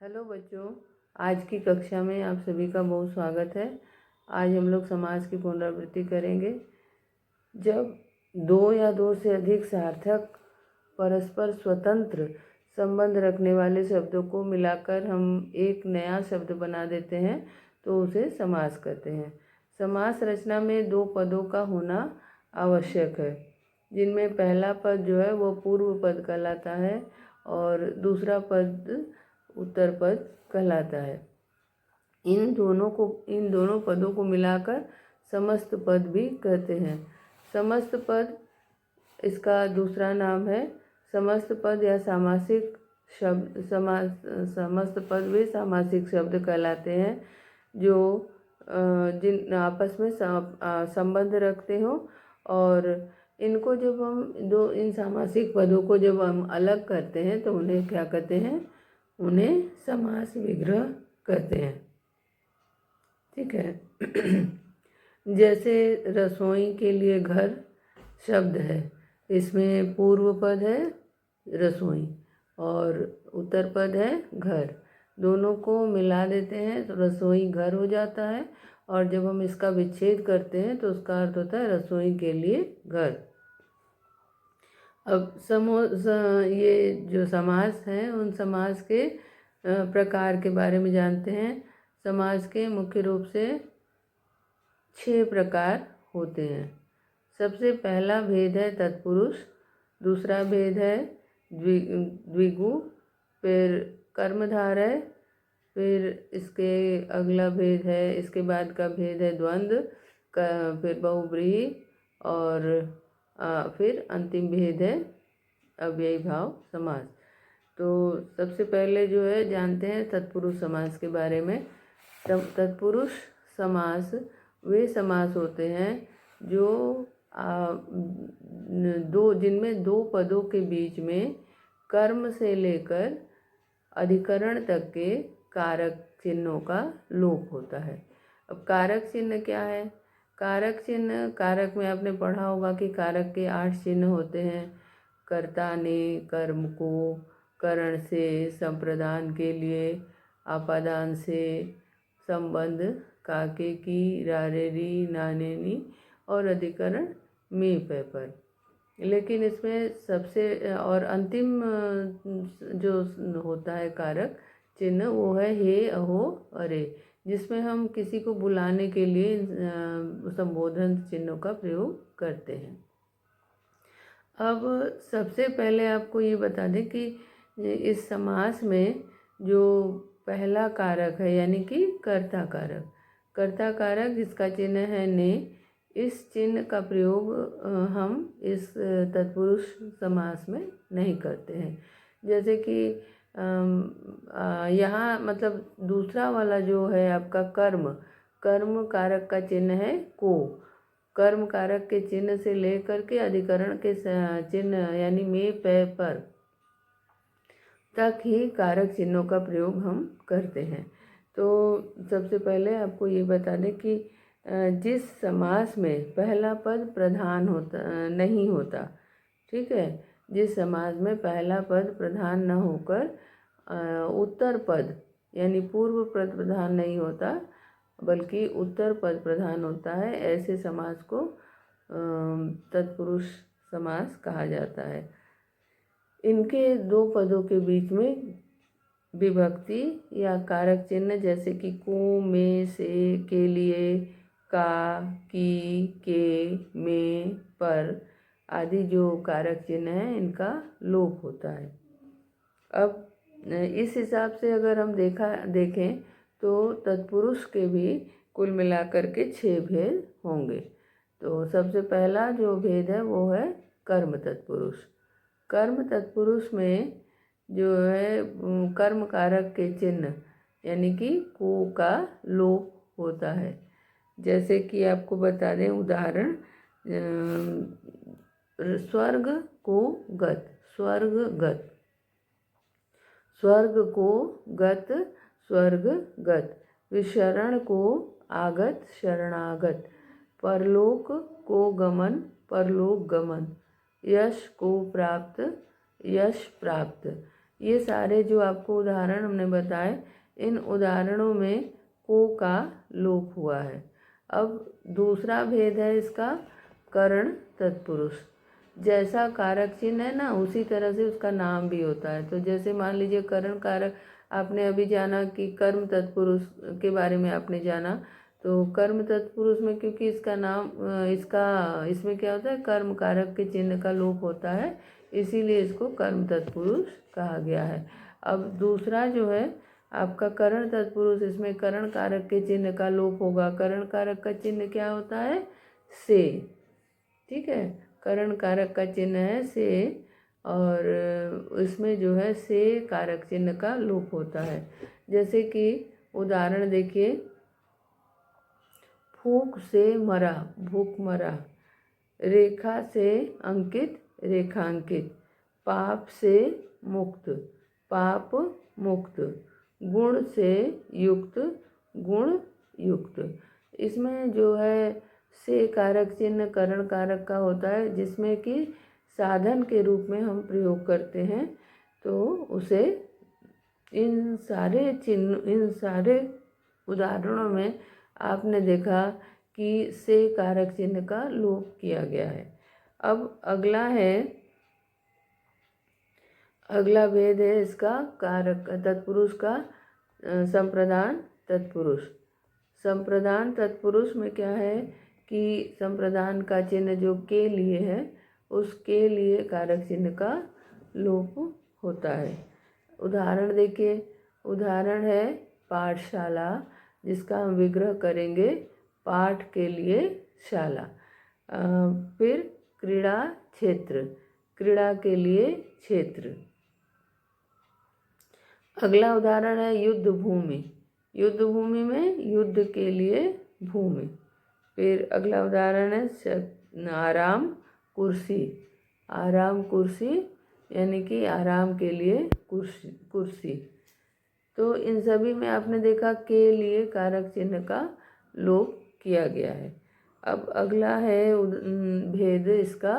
Hello बच्चों, आज की कक्षा में आप सभी का बहुत स्वागत है। आज हम लोग समास की पुनरावृत्ति करेंगे। जब दो या दो से अधिक सार्थक परस्पर स्वतंत्र संबंध रखने वाले शब्दों को मिलाकर हम एक नया शब्द बना देते हैं तो उसे समास कहते हैं। समास रचना में दो पदों का होना आवश्यक है, जिनमें पहला पद जो है वो पूर्व पद कहलाता है और दूसरा पद उत्तर पद कहलाता है। इन दोनों पदों को मिलाकर समस्त पद भी कहते हैं। समस्त पद इसका दूसरा नाम है। समस्त पद या सामासिक शब्द समस्त पद वे सामासिक शब्द कहलाते हैं जो जिन आपस में संबंध रखते हो, और इनको जब हम इन सामासिक पदों को जब हम अलग करते हैं तो उन्हें क्या कहते हैं? उन्हें समास विग्रह कहते हैं। ठीक है। जैसे रसोई के लिए घर शब्द है, इसमें पूर्व पद है रसोई और उत्तर पद है घर। दोनों को मिला देते हैं तो रसोई घर हो जाता है, और जब हम इसका विच्छेद करते हैं तो उसका अर्थ होता है रसोई के लिए घर। अब ये जो समास हैं उन समास के प्रकार के बारे में जानते हैं। समास के मुख्य रूप से 6 प्रकार होते हैं। सबसे पहला भेद है तत्पुरुष, दूसरा भेद है द्विगु, फिर कर्मधारय, फिर इसके अगला भेद है, इसके बाद का भेद है द्वंद्व, फिर बहुव्रीहि, और फिर अंतिम भेद है अव्ययी भाव समास। तो सबसे पहले जो है जानते हैं तत्पुरुष समास के बारे में। तत्पुरुष समास वे समास होते हैं जो जिनमें दो पदों के बीच में कर्म से लेकर अधिकरण तक के कारक चिन्हों का लोप होता है। अब कारक चिन्ह क्या है? कारक चिन्ह, कारक में आपने पढ़ा होगा कि कारक के 8 चिन्ह होते हैं। कर्ता ने कर्म को करण से, संप्रदान के लिए, आपादान से, संबंध काके की, रारेरी नानेनी, और अधिकरण में पे पर। लेकिन इसमें सबसे और अंतिम जो होता है कारक चिन्ह वो है हे, अहो, अरे, जिसमें हम किसी को बुलाने के लिए संबोधन चिन्हों का प्रयोग करते हैं। अब सबसे पहले आपको ये बता दें कि इस समास में जो पहला कारक है यानी कि कर्ता कारक, कर्ता कारक जिसका चिन्ह है ने, इस चिन्ह का प्रयोग हम इस तत्पुरुष समास में नहीं करते हैं। जैसे कि यहाँ मतलब दूसरा वाला जो है आपका कर्म, कर्म कारक का चिन्ह है को, कर्म कारक के चिन्ह से लेकर के अधिकरण के चिन्ह यानी में पे पर तक ही कारक चिन्हों का प्रयोग हम करते हैं। तो सबसे पहले आपको ये बता दें कि जिस समास में पहला पद प्रधान नहीं होता, ठीक है, जिस समास में पहला पद प्रधान न होकर उत्तर पद यानी पूर्व पद प्रधान नहीं होता बल्कि उत्तर पद प्रधान होता है, ऐसे समास को तत्पुरुष समास कहा जाता है। इनके दो पदों के बीच में विभक्ति या कारक चिन्ह जैसे कि को, में, से, के लिए, का, की, के, में, पर आदि जो कारक चिन्ह हैं इनका लोप होता है। अब इस हिसाब से अगर हम देखें तो तत्पुरुष के भी कुल मिलाकर के 6 भेद होंगे। तो सबसे पहला जो भेद है वो है कर्म तत्पुरुष। कर्म तत्पुरुष में जो है कर्म कारक के चिन्ह यानी कि को का लोप होता है। जैसे कि आपको बता दें उदाहरण, स्वर्ग को गत, स्वर्ग गत, स्वर्ग को गत, स्वर्ग गत, विशरण को आगत, शरणागत, परलोक को गमन, परलोक गमन, यश को प्राप्त, यश प्राप्त। ये सारे जो आपको उदाहरण हमने बताए, इन उदाहरणों में को का लोप हुआ है। अब दूसरा भेद है इसका करण तत्पुरुष। जैसा कारक चिन्ह है ना, उसी तरह से उसका नाम भी होता है। तो जैसे मान लीजिए करण कारक, आपने अभी जाना कि कर्म तत्पुरुष के बारे में आपने जाना, तो कर्म तत्पुरुष में क्योंकि इसका नाम इसमें क्या होता है, कर्म कारक के चिन्ह का लोप होता है, इसीलिए इसको कर्म तत्पुरुष कहा गया है। अब दूसरा जो है आपका करण तत्पुरुष, इसमें करण कारक के चिन्ह का लोप होगा। करण कारक का चिन्ह क्या होता है, से, ठीक है, करण कारक का चिन्ह है से, और इसमें जो है से कारक चिन्ह का लोप होता है। जैसे कि उदाहरण देखिए, फूंक से मरा, भूख मरा, रेखा से अंकित, रेखांकित, पाप से मुक्त, पाप मुक्त, गुण से युक्त, गुण युक्त। इसमें जो है से कारक चिन्ह करण कारक का होता है, जिसमें कि साधन के रूप में हम प्रयोग करते हैं। तो उसे इन सारे उदाहरणों में आपने देखा कि से कारक चिन्ह का लोप किया गया है। अब अगला भेद है इसका कारक तत्पुरुष का संप्रदान तत्पुरुष। संप्रदान तत्पुरुष में क्या है कि संप्रदान का चिन्ह जो के लिए है, उसके लिए कारक चिन्ह का लोप होता है। उदाहरण देखिए, उदाहरण है पाठशाला, जिसका हम विग्रह करेंगे पाठ के लिए शाला। फिर क्रीड़ा क्षेत्र, क्रीड़ा के लिए क्षेत्र। अगला उदाहरण है युद्ध भूमि, युद्ध भूमि में युद्ध के लिए भूमि। फिर अगला उदाहरण है आराम कुर्सी, आराम कुर्सी यानी कि आराम के लिए कुर्सी। तो इन सभी में आपने देखा के लिए कारक चिन्ह का लोप किया गया है। अब अगला है भेद इसका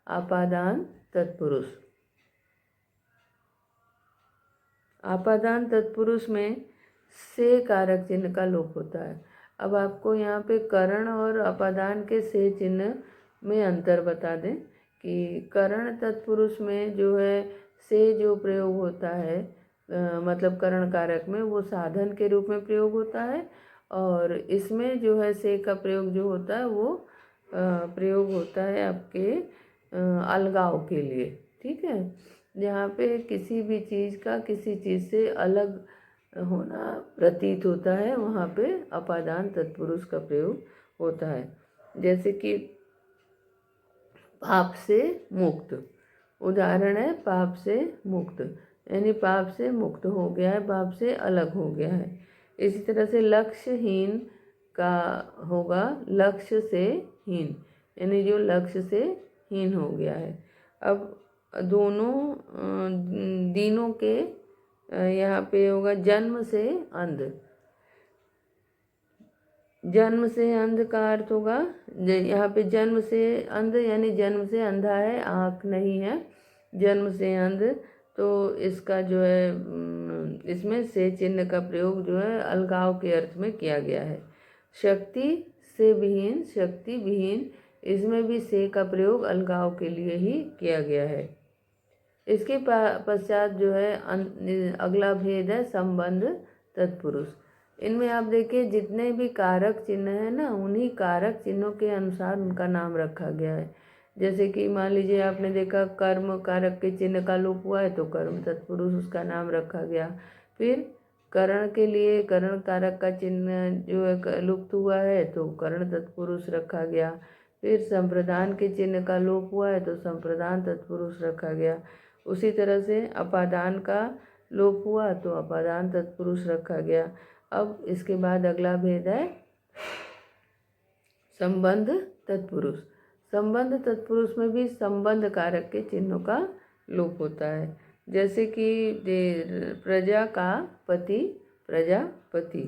आपादान तत्पुरुष। आपादान तत्पुरुष में से कारक चिन्ह का लोप होता है। अब आपको यहाँ पे करण और अपादान के से चिन्ह में अंतर बता दें कि करण तत्पुरुष में जो है से जो प्रयोग होता है, मतलब करण कारक में, वो साधन के रूप में प्रयोग होता है, और इसमें जो है से का प्रयोग जो होता है वो प्रयोग होता है आपके अलगाव के लिए, ठीक है। जहाँ पे किसी भी चीज़ का किसी चीज़ से अलग होना प्रतीत होता है, वहाँ पे अपादान तत्पुरुष का प्रयोग होता है। जैसे कि पाप से मुक्त, उदाहरण है पाप से मुक्त, यानी पाप से मुक्त हो गया है, पाप से अलग हो गया है। इसी तरह से लक्ष्यहीन का होगा लक्ष्य से हीन, यानी जो लक्ष्य से हीन हो गया है। अब दोनों दिनों के यहाँ पे होगा जन्म से अंध, जन्म से अंध का अर्थ होगा, यहाँ पे जन्म से अंध यानी जन्म से अंधा है, आँख नहीं है, जन्म से अंध। तो इसका जो है इसमें से चिन्ह का प्रयोग जो है अलगाव के अर्थ में किया गया है। शक्ति से विहीन, शक्ति विहीन, इसमें भी से का प्रयोग अलगाव के लिए ही किया गया है। इसके पश्चात जो है अगला भेद है संबंध तत्पुरुष। इनमें आप देखिए जितने भी कारक चिन्ह हैं ना, उन्हीं कारक चिन्हों के अनुसार उनका नाम रखा गया है। जैसे कि मान लीजिए आपने देखा कर्म कारक के चिन्ह का लोप हुआ है तो कर्म तत्पुरुष उसका नाम रखा गया। फिर करण के लिए करण कारक का चिन्ह जो है लुप्त हुआ है तो करण तत्पुरुष रखा गया। फिर संप्रदान के चिन्ह का लोप हुआ है तो संप्रदान तत्पुरुष रखा गया। उसी तरह से अपादान का लोप हुआ तो अपादान तत्पुरुष रखा गया। अब इसके बाद अगला भेद है संबंध तत्पुरुष। संबंध तत्पुरुष में भी संबंध कारक के चिन्हों का लोप होता है। जैसे कि प्रजा का पति प्रजापति,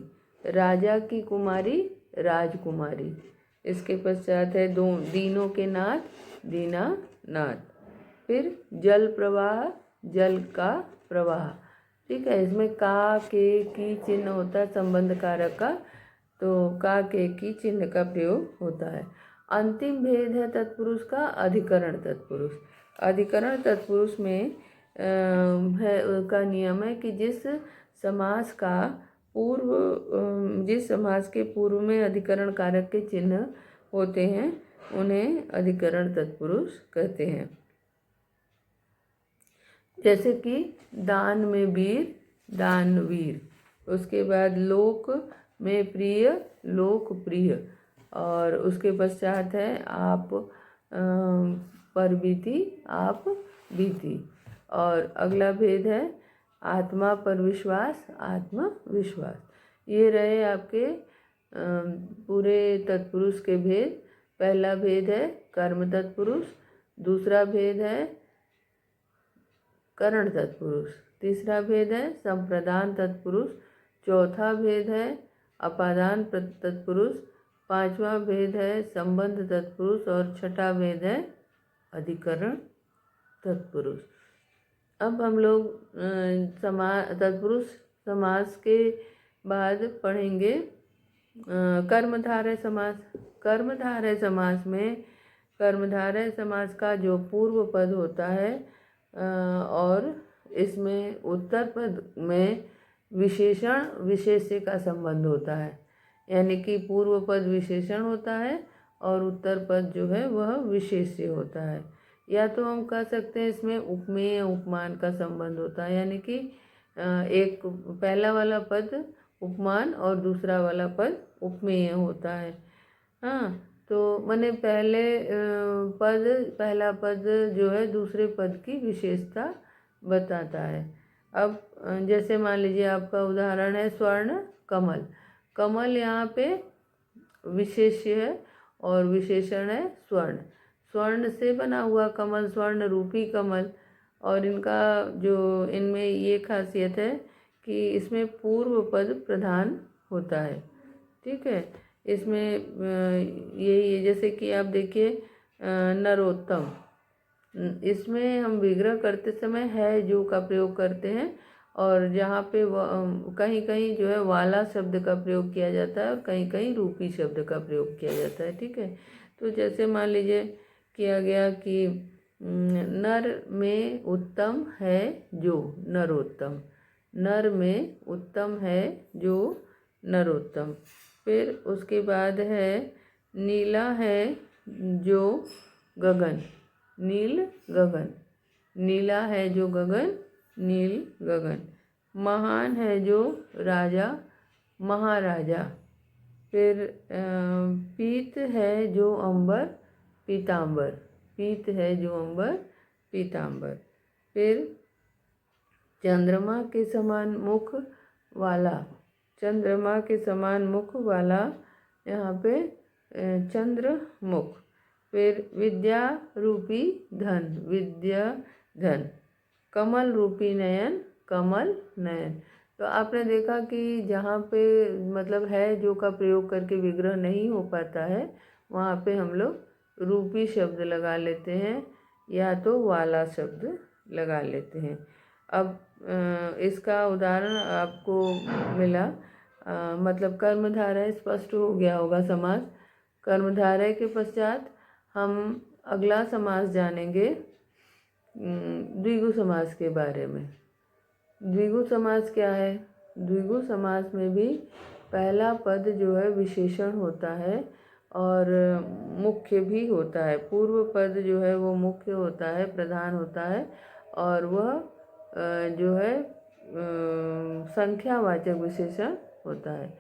राजा की कुमारी राजकुमारी। इसके पश्चात है दीनों के नाथ दीनानाथ। फिर जल प्रवाह जल का प्रवाह। ठीक है, इसमें का के की चिन्ह होता है संबंध कारक का, तो का के की चिन्ह का प्रयोग होता है। अंतिम भेद है तत्पुरुष का अधिकरण तत्पुरुष। अधिकरण तत्पुरुष में है का नियम है कि जिस समास के पूर्व में अधिकरण कारक के चिन्ह होते हैं उन्हें अधिकरण तत्पुरुष कहते हैं। जैसे कि दान में वीर, दानवीर। उसके बाद लोक में प्रिय, लोकप्रिय। और उसके पश्चात है आप पर बीती, आप बीती। और अगला भेद है आत्मा पर विश्वास, आत्मविश्वास। ये रहे आपके पूरे तत्पुरुष के भेद। पहला भेद है कर्म तत्पुरुष, दूसरा भेद है करण तत्पुरुष, तीसरा भेद है संप्रदान तत्पुरुष, चौथा भेद है अपादान तत्पुरुष, पांचवा भेद है संबंध तत्पुरुष और छठा भेद है अधिकरण तत्पुरुष। अब हम लोग तत्पुरुष समास के बाद पढ़ेंगे कर्मधारय समास। कर्मधारय समास में कर्मधारय समास का जो पूर्व पद होता है और इसमें उत्तर पद में विशेषण विशेष्य का संबंध होता है, यानी कि पूर्व पद विशेषण होता है और उत्तर पद जो है वह विशेष्य होता है। या तो हम कह सकते हैं इसमें उपमेय उपमान का संबंध होता है, यानी कि एक पहला वाला पद उपमान और दूसरा वाला पद उपमेय होता है। हाँ, तो मैंने पहला पद जो है दूसरे पद की विशेषता बताता है। अब जैसे मान लीजिए आपका उदाहरण है स्वर्ण कमल। कमल यहाँ पे विशेष्य है और विशेषण है स्वर्ण। स्वर्ण से बना हुआ कमल, स्वर्ण रूपी कमल। और इनमें ये खासियत है कि इसमें पूर्व पद प्रधान होता है। ठीक है, इसमें यही जैसे कि आप देखिए नरोत्तम, इसमें हम विग्रह करते समय है जो का प्रयोग करते हैं और जहाँ पे कहीं कहीं जो है वाला शब्द का प्रयोग किया जाता है और कहीं कहीं रूपी शब्द का प्रयोग किया जाता है। ठीक है, तो जैसे मान लीजिए किया गया कि नर में उत्तम है जो नरोत्तम, नर में उत्तम है जो नरोत्तम। फिर उसके बाद है नीला है जो गगन, नील गगन, नीला है जो गगन, नील गगन। महान है जो राजा, महाराजा। फिर पीत है जो अंबर, पीतांबर, पीत है जो अंबर, पीतांबर। फिर चंद्रमा के समान मुख वाला, चंद्रमा के समान मुख वाला, यहाँ पे चंद्रमुख। फिर विद्या रूपी धन, विद्या धन। कमल रूपी नयन, कमल नयन। तो आपने देखा कि जहाँ पे मतलब है जो का प्रयोग करके विग्रह नहीं हो पाता है वहाँ पे हम लोग रूपी शब्द लगा लेते हैं या तो वाला शब्द लगा लेते हैं। अब इसका उदाहरण आपको मिला, मतलब कर्मधारय स्पष्ट हो गया होगा समास। कर्मधारय के पश्चात हम अगला समास जानेंगे द्विगु समास के बारे में। द्विगु समास क्या है? द्विगु समास में भी पहला पद जो है विशेषण होता है और मुख्य भी होता है। पूर्व पद जो है वो मुख्य होता है, प्रधान होता है और वह जो है संख्यावाचक विशेषण होता है।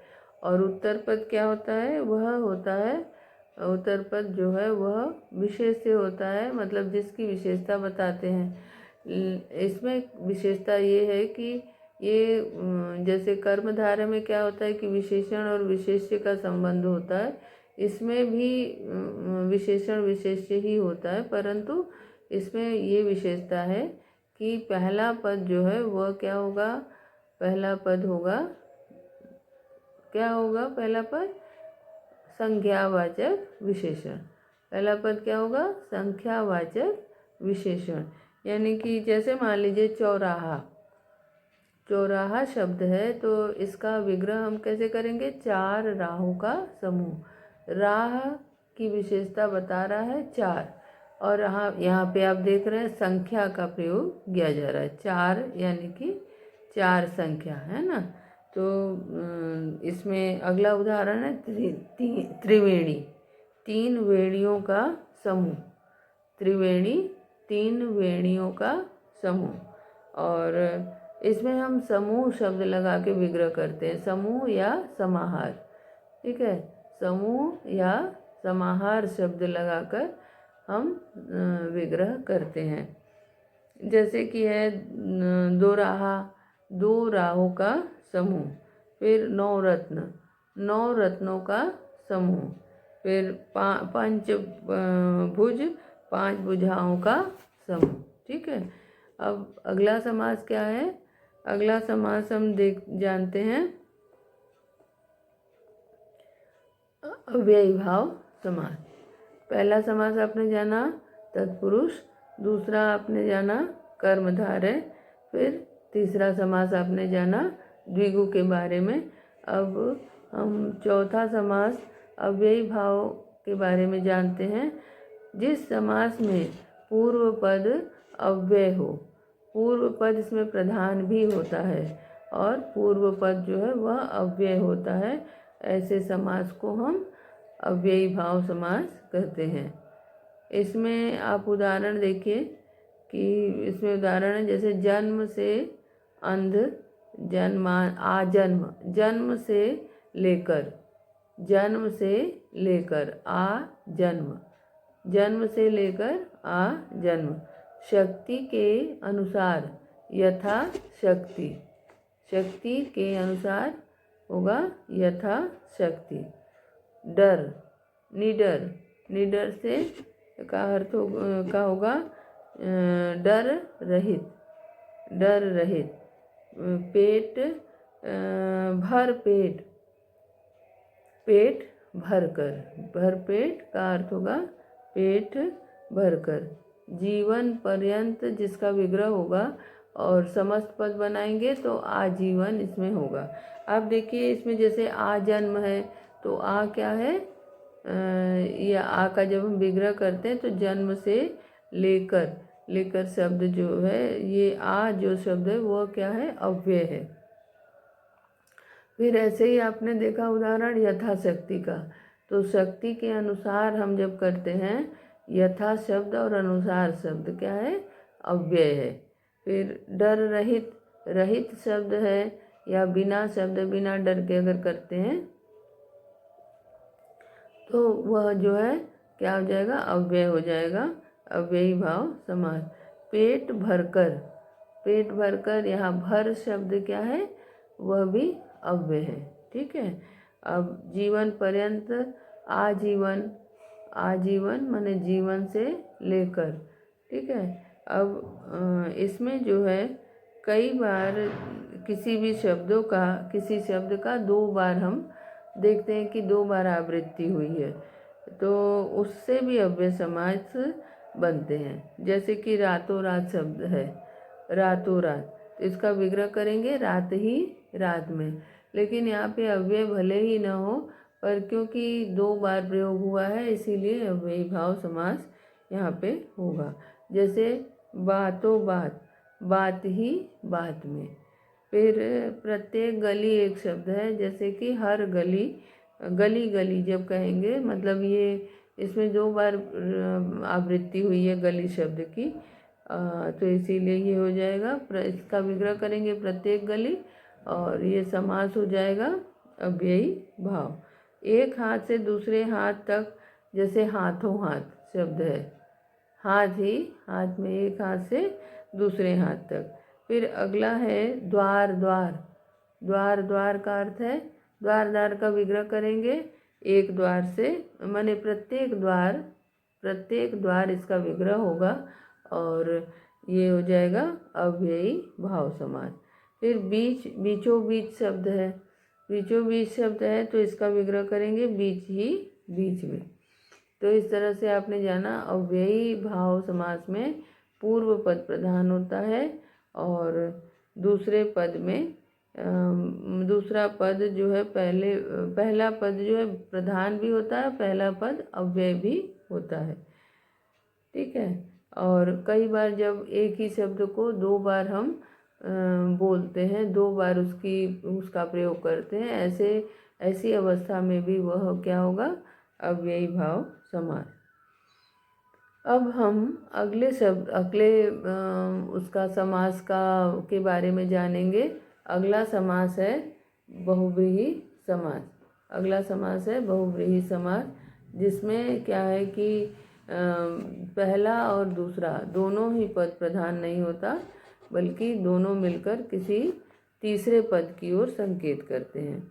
और उत्तर पद क्या होता है? वह होता है, उत्तर पद जो है वह विशेष्य होता है, मतलब जिसकी विशेषता बताते हैं। इसमें विशेषता ये है कि ये जैसे कर्मधारय में क्या होता है कि विशेषण और विशेष्य का संबंध होता है, इसमें भी विशेषण विशेष्य ही होता है, परंतु इसमें ये विशेषता है कि पहला पद जो है वह क्या होगा? पहला पद होगा, क्या होगा पहला पद? संख्यावाचक विशेषण। पहला पद क्या होगा? संख्यावाचक विशेषण। यानी कि जैसे मान लीजिए चौराहा, चौराहा शब्द है तो इसका विग्रह हम कैसे करेंगे? चार राहों का समूह। राह की विशेषता बता रहा है चार, और यहाँ पे आप देख रहे हैं संख्या का प्रयोग किया जा रहा है। चार यानी कि चार संख्या है ना। तो इसमें अगला उदाहरण है त्रिवेणी, तीन वेणियों का समूह। त्रिवेणी, तीन वेणियों का समूह। और इसमें हम समूह शब्द लगा के विग्रह करते हैं, समूह या समाहार। ठीक है, समूह या समाहार शब्द लगाकर हम विग्रह करते हैं। जैसे कि है दो राहा, दो राहों का समूह। फिर नौ रत्न, नौ रत्नों का समूह। फिर पंच भुज, पांच भुजाओं का समूह। ठीक है, अब अगला समास क्या है? अगला समास हम जानते हैं अव्ययी भाव समास। पहला समास आपने जाना तत्पुरुष, दूसरा आपने जाना कर्मधारय, फिर तीसरा समास आपने जाना द्विगु के बारे में। अब हम चौथा समास अव्ययी भाव के बारे में जानते हैं। जिस समास में पूर्व पद अव्यय हो, पूर्व पद इसमें प्रधान भी होता है और पूर्व पद जो है वह अव्यय होता है, ऐसे समास को हम अव्ययी भाव समास कहते हैं। इसमें आप उदाहरण देखिए कि इसमें उदाहरण है जैसे जन्म से अंध, आजन्म, जन्म से लेकर, जन्म से लेकर आजन्म, जन्म से लेकर आजन्म। शक्ति के अनुसार यथा शक्ति, शक्ति के अनुसार होगा यथा शक्ति। डर, निडर, निडर से का अर्थ होगा डर रहित, डर रहित। पेट, भर पेट, पेट भरकर, भर पेट का अर्थ होगा पेट भरकर। जीवन पर्यंत जिसका विग्रह होगा और समस्त पद बनाएंगे तो आजीवन इसमें होगा। आप देखिए इसमें जैसे आजन्म है तो आ क्या है? ये आ का जब हम विग्रह करते हैं तो जन्म से लेकर, लेकर शब्द जो है ये आ जो शब्द है वह क्या है? अव्यय है। फिर ऐसे ही आपने देखा उदाहरण यथाशक्ति का, तो शक्ति के अनुसार हम जब करते हैं यथा शब्द और अनुसार शब्द क्या है? अव्यय है। फिर डर रहित, रहित शब्द है या बिना शब्द, बिना डर के अगर करते हैं तो वह जो है क्या हो जाएगा? अव्यय हो जाएगा, अव्ययी भाव समास। पेट भरकर, पेट भरकर, यहाँ भर शब्द क्या है? वह भी अव्यय है। ठीक है, अब जीवन पर्यंत, आजीवन, आजीवन माने जीवन से लेकर। ठीक है, अब इसमें जो है कई बार किसी भी शब्दों का, किसी शब्द का दो बार हम देखते हैं कि दो बार आवृत्ति हुई है तो उससे भी अव्यय समास बनते हैं। जैसे कि रातों रात शब्द है, रातों रात, तो इसका विग्रह करेंगे रात ही रात में, लेकिन यहाँ पे अव्यय भले ही न हो पर क्योंकि दो बार प्रयोग हुआ है इसीलिए अव्ययी भाव समास यहाँ पे होगा। जैसे बातों बात, बात ही बात में। फिर प्रत्येक गली एक शब्द है, जैसे कि हर गली, गली गली जब कहेंगे मतलब ये इसमें दो बार आवृत्ति हुई है गली शब्द की, तो इसीलिए ये हो जाएगा। इसका विग्रह करेंगे प्रत्येक गली और ये समास हो जाएगा अव्ययी भाव। एक हाथ से दूसरे हाथ तक, जैसे हाथों हाथ शब्द है, हाथ ही हाथ में, एक हाथ से दूसरे हाथ तक। फिर अगला है द्वार द्वार, द्वार द्वार का अर्थ है द्वार द्वार का विग्रह करेंगे एक द्वार से, माने प्रत्येक द्वार, प्रत्येक द्वार इसका विग्रह होगा और ये हो जाएगा अव्ययी भाव समास। फिर बीच, बीचों बीच शब्द है, बीचों बीच शब्द है तो इसका विग्रह करेंगे बीच ही बीच में। तो इस तरह से आपने जाना अव्ययी भाव समास में पूर्व पद प्रधान होता है और दूसरे पद में दूसरा पद जो है पहला पद जो है प्रधान भी होता है, पहला पद अव्यय भी होता है। ठीक है। और कई बार जब एक ही शब्द को दो बार हम बोलते हैं, दो बार उसका प्रयोग करते हैं, ऐसी अवस्था में भी वह क्या होगा, अव्ययी भाव समास। अब हम अगले उसका समास के बारे में जानेंगे। अगला समास है बहुव्रीहि समास। अगला समास है बहुव्रीहि समास, जिसमें क्या है कि पहला और दूसरा दोनों ही पद प्रधान नहीं होता, बल्कि दोनों मिलकर किसी तीसरे पद की ओर संकेत करते हैं।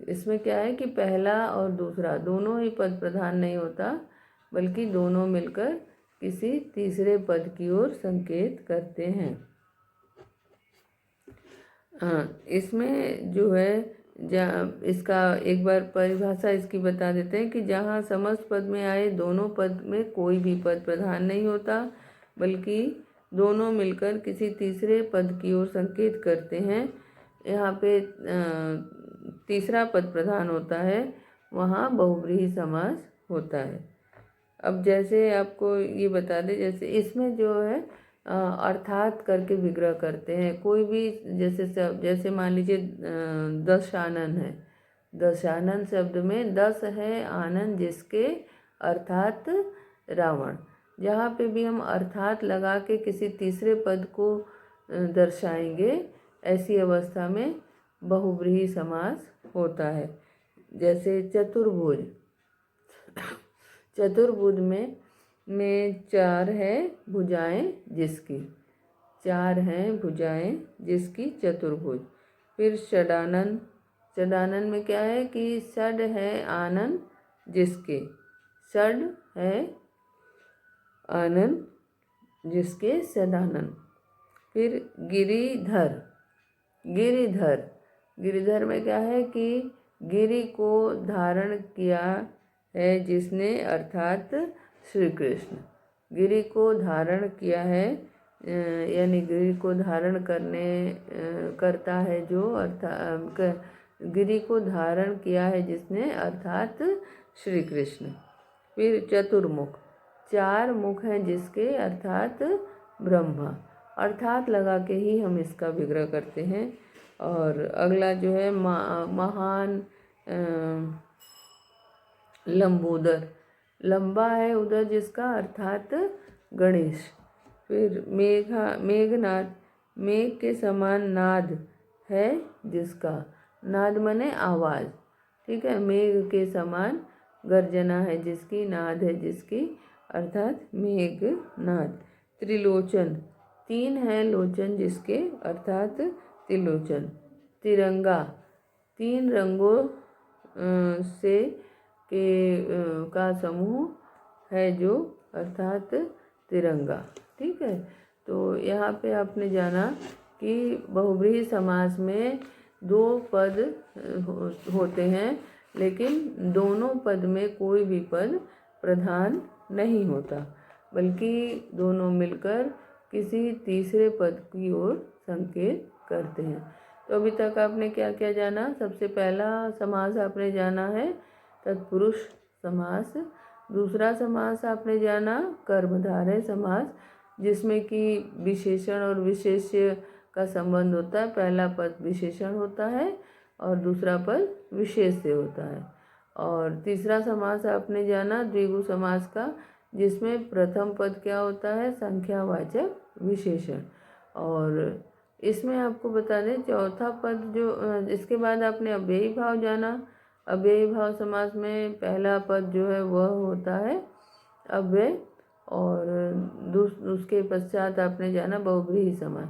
इसमें क्या है कि पहला और दूसरा दोनों ही पद प्रधान नहीं होता, बल्कि दोनों मिलकर किसी तीसरे पद की ओर संकेत करते हैं। इसमें जो है इसका एक बार परिभाषा इसकी बता देते हैं कि जहाँ समस्त पद में आए दोनों पद में कोई भी पद प्रधान नहीं होता, बल्कि दोनों मिलकर किसी तीसरे पद की ओर संकेत करते हैं। यहाँ पे तीसरा पद प्रधान होता है, वहाँ बहुव्रीहि समास होता है। अब जैसे आपको ये बता दें, जैसे इसमें जो है अर्थात करके विग्रह करते हैं। कोई भी जैसे मान लीजिए दशानन है, दशानन शब्द में 10 है आनन जिसके, अर्थात रावण। जहाँ पे भी हम अर्थात लगा के किसी तीसरे पद को दर्शाएंगे, ऐसी अवस्था में बहुव्रीहि समास होता है। जैसे चतुर्भुज, चतुर्भुज में 4 है भुजाएं जिसकी, 4 हैं भुजाएं जिसकी चतुर्भुज। फिर षडानन, षडानन में क्या है कि षड है आनन जिसके, षड है आनन जिसके षडानन। फिर गिरिधर, गिरिधर, गिरिधर में क्या है कि गिरि को धारण किया है जिसने, अर्थात श्री कृष्ण। गिरि को धारण किया है, यानी गिरि को धारण करता है जो, अर्थात गिरि को धारण किया है जिसने, अर्थात श्री कृष्ण। फिर चतुर्मुख, 4 मुख हैं जिसके, अर्थात ब्रह्मा। अर्थात लगा के ही हम इसका विग्रह करते हैं। और अगला जो है महान लंबोदर, लंबा है उदर जिसका, अर्थात गणेश। फिर मेघनाद, मेघ के समान नाद है जिसका, नाद माने आवाज़। ठीक है। मेघ के समान गर्जना है जिसकी, नाद है जिसकी, अर्थात मेघनाद। त्रिलोचन, 3 है लोचन जिसके, अर्थात त्रिलोचन। तिरंगा, 3 रंगों से का समूह है जो, अर्थात तिरंगा। ठीक है। तो यहाँ पे आपने जाना कि बहुव्रीहि समास में 2 पद होते हैं, लेकिन दोनों पद में कोई भी पद प्रधान नहीं होता, बल्कि दोनों मिलकर किसी तीसरे पद की ओर संकेत करते हैं। तो अभी तक आपने क्या क्या जाना? सबसे पहला समास आपने जाना है तत्पुरुष समास। दूसरा समास आपने जाना कर्मधारय समास, जिसमें कि विशेषण और विशेष्य का संबंध होता है। पहला पद विशेषण होता है और दूसरा पद विशेष्य होता है। और तीसरा समास आपने जाना द्विगु समास का, जिसमें प्रथम पद क्या होता है? संख्यावाचक विशेषण। और इसमें आपको बता दें चौथा पद जो, इसके बाद आपने अव्ययी भाव जाना। अव्ययी भाव समास में पहला पद जो है वह होता है अव्यय, और उसके पश्चात आपने जाना बहुव्रीहि समास।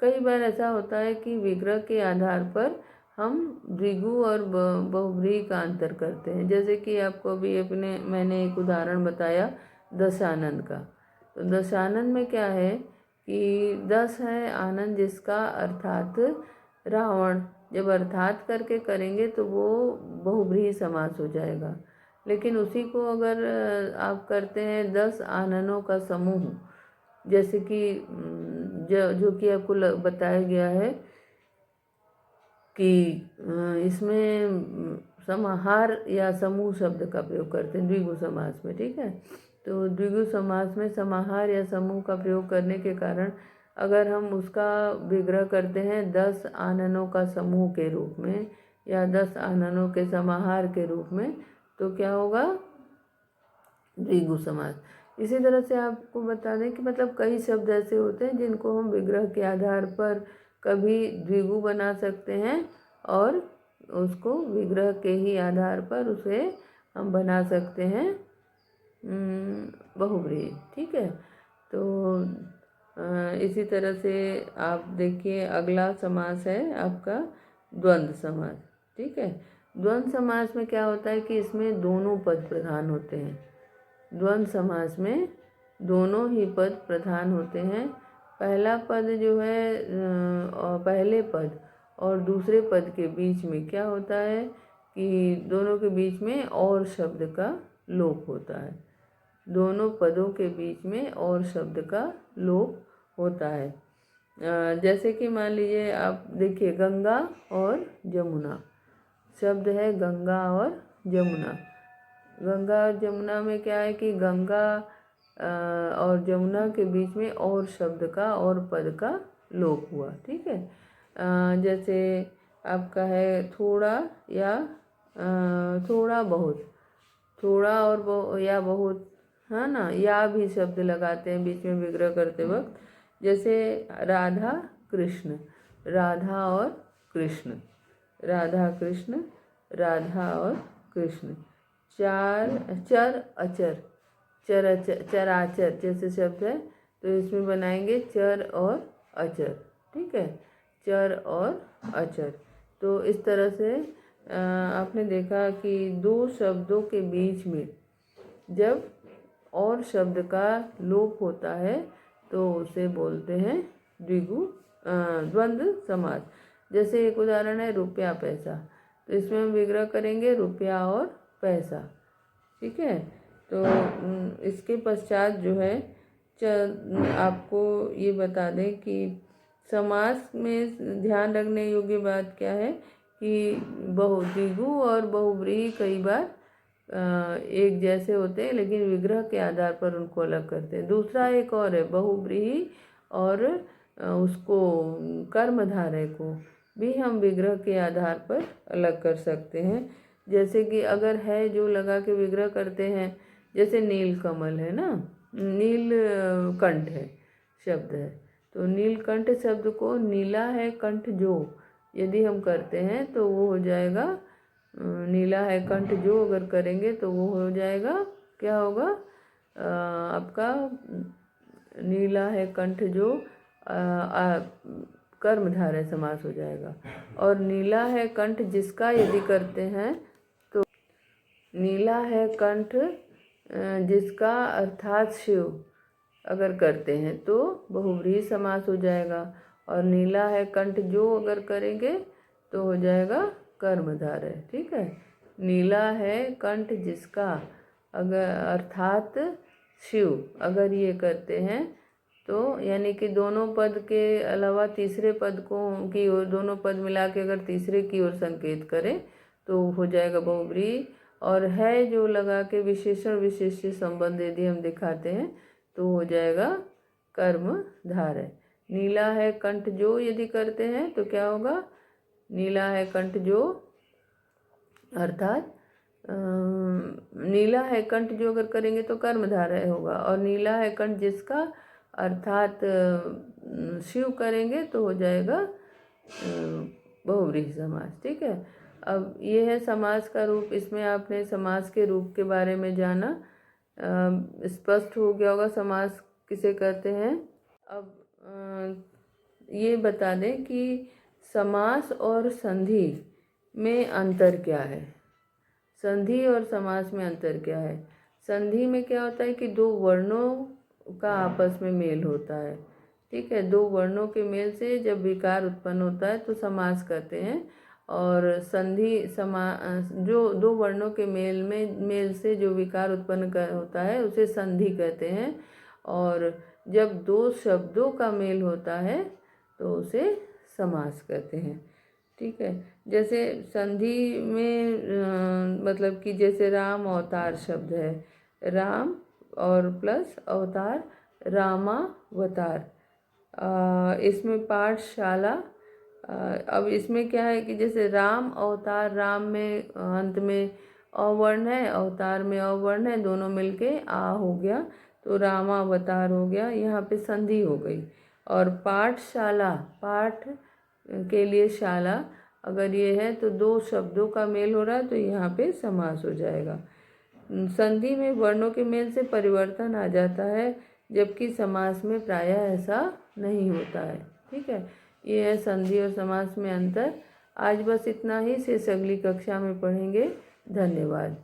कई बार ऐसा होता है कि विग्रह के आधार पर हम द्विगु और बहुव्रीहि का अंतर करते हैं। जैसे कि आपको अभी मैंने एक उदाहरण बताया दशानन का। तो दशानन में क्या है कि 10 है आनंद जिसका, अर्थात रावण। जब अर्थात करके करेंगे तो वो बहुव्रीहि समास हो जाएगा। लेकिन उसी को अगर आप करते हैं 10 आननों का समूह, जैसे कि जो कि आपको बताया गया है कि इसमें समाहार या समूह शब्द का प्रयोग करते हैं द्विगु समास में, ठीक है। तो द्विगु समास में समाहार या समूह का प्रयोग करने के कारण अगर हम उसका विग्रह करते हैं 10 आननों का समूह के रूप में या 10 आननों के समाहार के रूप में, तो क्या होगा, द्विगु समास। इसी तरह से आपको बता दें कि मतलब कई शब्द ऐसे होते हैं जिनको हम विग्रह के आधार पर कभी द्विगु बना सकते हैं और उसको विग्रह के ही आधार पर उसे हम बना सकते हैं बहुव्रीहि, ठीक है। तो इसी तरह से आप देखिए अगला समास है आपका द्वंद्व समास, ठीक है। द्वंद्व समास में क्या होता है कि इसमें दोनों पद प्रधान होते हैं। द्वंद्व समास में दोनों ही पद प्रधान होते हैं। पहला पद जो है पहले पद और दूसरे पद के बीच में क्या होता है कि दोनों के बीच में और शब्द का लोप होता है। दोनों पदों के बीच में और शब्द का लोप होता है। जैसे कि मान लीजिए आप देखिए गंगा और जमुना, शब्द है गंगा और जमुना। गंगा और जमुना में क्या है कि गंगा और जमुना के बीच में और शब्द का और पद का लोप हुआ, ठीक है। जैसे आपका है थोड़ा या थोड़ा बहुत, थोड़ा और या बहुत, है ना, या भी शब्द लगाते हैं बीच में विग्रह करते वक्त। जैसे राधा कृष्ण, राधा और कृष्ण, राधा कृष्ण, राधा और कृष्ण। चर अचर, चराचर जैसे शब्द है तो इसमें बनाएंगे चर और अचर, ठीक है, चर और अचर। तो इस तरह से आपने देखा कि दो शब्दों के बीच में जब और शब्द का लोप होता है तो उसे बोलते हैं द्वंद्व समास। जैसे एक उदाहरण है रुपया पैसा, तो इसमें हम विग्रह करेंगे रुपया और पैसा, ठीक है। तो इसके पश्चात जो है आपको ये बता दें कि समास में ध्यान रखने योग्य बात क्या है कि द्विगु और बहुव्रीहि कई बार एक जैसे होते हैं लेकिन विग्रह के आधार पर उनको अलग करते हैं। दूसरा एक और है बहुव्रीहि और उसको कर्मधारय को भी हम विग्रह के आधार पर अलग कर सकते हैं। जैसे कि अगर है जो लगा के विग्रह करते हैं, जैसे नीलकमल है ना, नीलकंठ है शब्द है, तो नीलकंठ शब्द को नीला है कंठ जो यदि हम करते हैं तो वो हो जाएगा नीला है कंठ जो, अगर करेंगे तो वो हो जाएगा, क्या होगा आपका नीला है कंठ जो कर्मधारय समास हो जाएगा। और नीला है कंठ जिसका यदि करते हैं तो नीला है कंठ जिसका अर्थात शिव अगर करते हैं तो बहुव्रीहि समास हो जाएगा। और नीला है कंठ जो अगर करेंगे तो हो जाएगा कर्मधारय, ठीक है। नीला है कंठ जिसका अगर अर्थात शिव अगर ये करते हैं तो यानी कि दोनों पद के अलावा तीसरे पद को की ओर, दोनों पद मिला के अगर तीसरे की ओर संकेत करें तो हो जाएगा बहुव्रीहि। और है जो लगा के विशेषण विशेष संबंध यदि हम दिखाते हैं तो हो जाएगा कर्मधारय। नीला है कंठ जो यदि करते हैं तो क्या होगा, नीला है कंठ जो अर्थात नीला है कंठ जो अगर करेंगे तो कर्मधारय होगा। और नीला है कंठ जिसका अर्थात शिव करेंगे तो हो जाएगा बहुव्रीहि समास, ठीक है। अब ये है समास का रूप। इसमें आपने समास के रूप के बारे में जाना, स्पष्ट हो गया होगा समास किसे कहते हैं। अब ये बता दें कि समास और संधि में अंतर क्या है। संधि और समास में अंतर क्या है। संधि में क्या होता है कि दो वर्णों का आपस में मेल होता है, ठीक है। दो वर्णों के मेल से जब विकार उत्पन्न होता है तो समास कहते हैं। और संधि जो दो वर्णों के मेल से जो विकार उत्पन्न होता है उसे संधि कहते हैं। और जब दो शब्दों का मेल होता है तो उसे समास कहते हैं। ठीक है, जैसे संधि में मतलब कि जैसे राम अवतार शब्द है, राम और प्लस अवतार रामावतार। इसमें पाठशाला, अब इसमें क्या है कि जैसे राम अवतार, राम में अंत में अवर्ण है, अवतार में अवर्ण है, दोनों मिलके आ हो गया तो रामावतार हो गया, यहाँ पे संधि हो गई। और पाठशाला, पाठ के लिए शाला, अगर ये है तो दो शब्दों का मेल हो रहा है तो यहाँ पे समास हो जाएगा। संधि में वर्णों के मेल से परिवर्तन आ जाता है, जबकि समास में प्रायः ऐसा नहीं होता है। ठीक है, ये है संधि और समास में अंतर। आज बस इतना ही, शेष अगली कक्षा में पढ़ेंगे। धन्यवाद।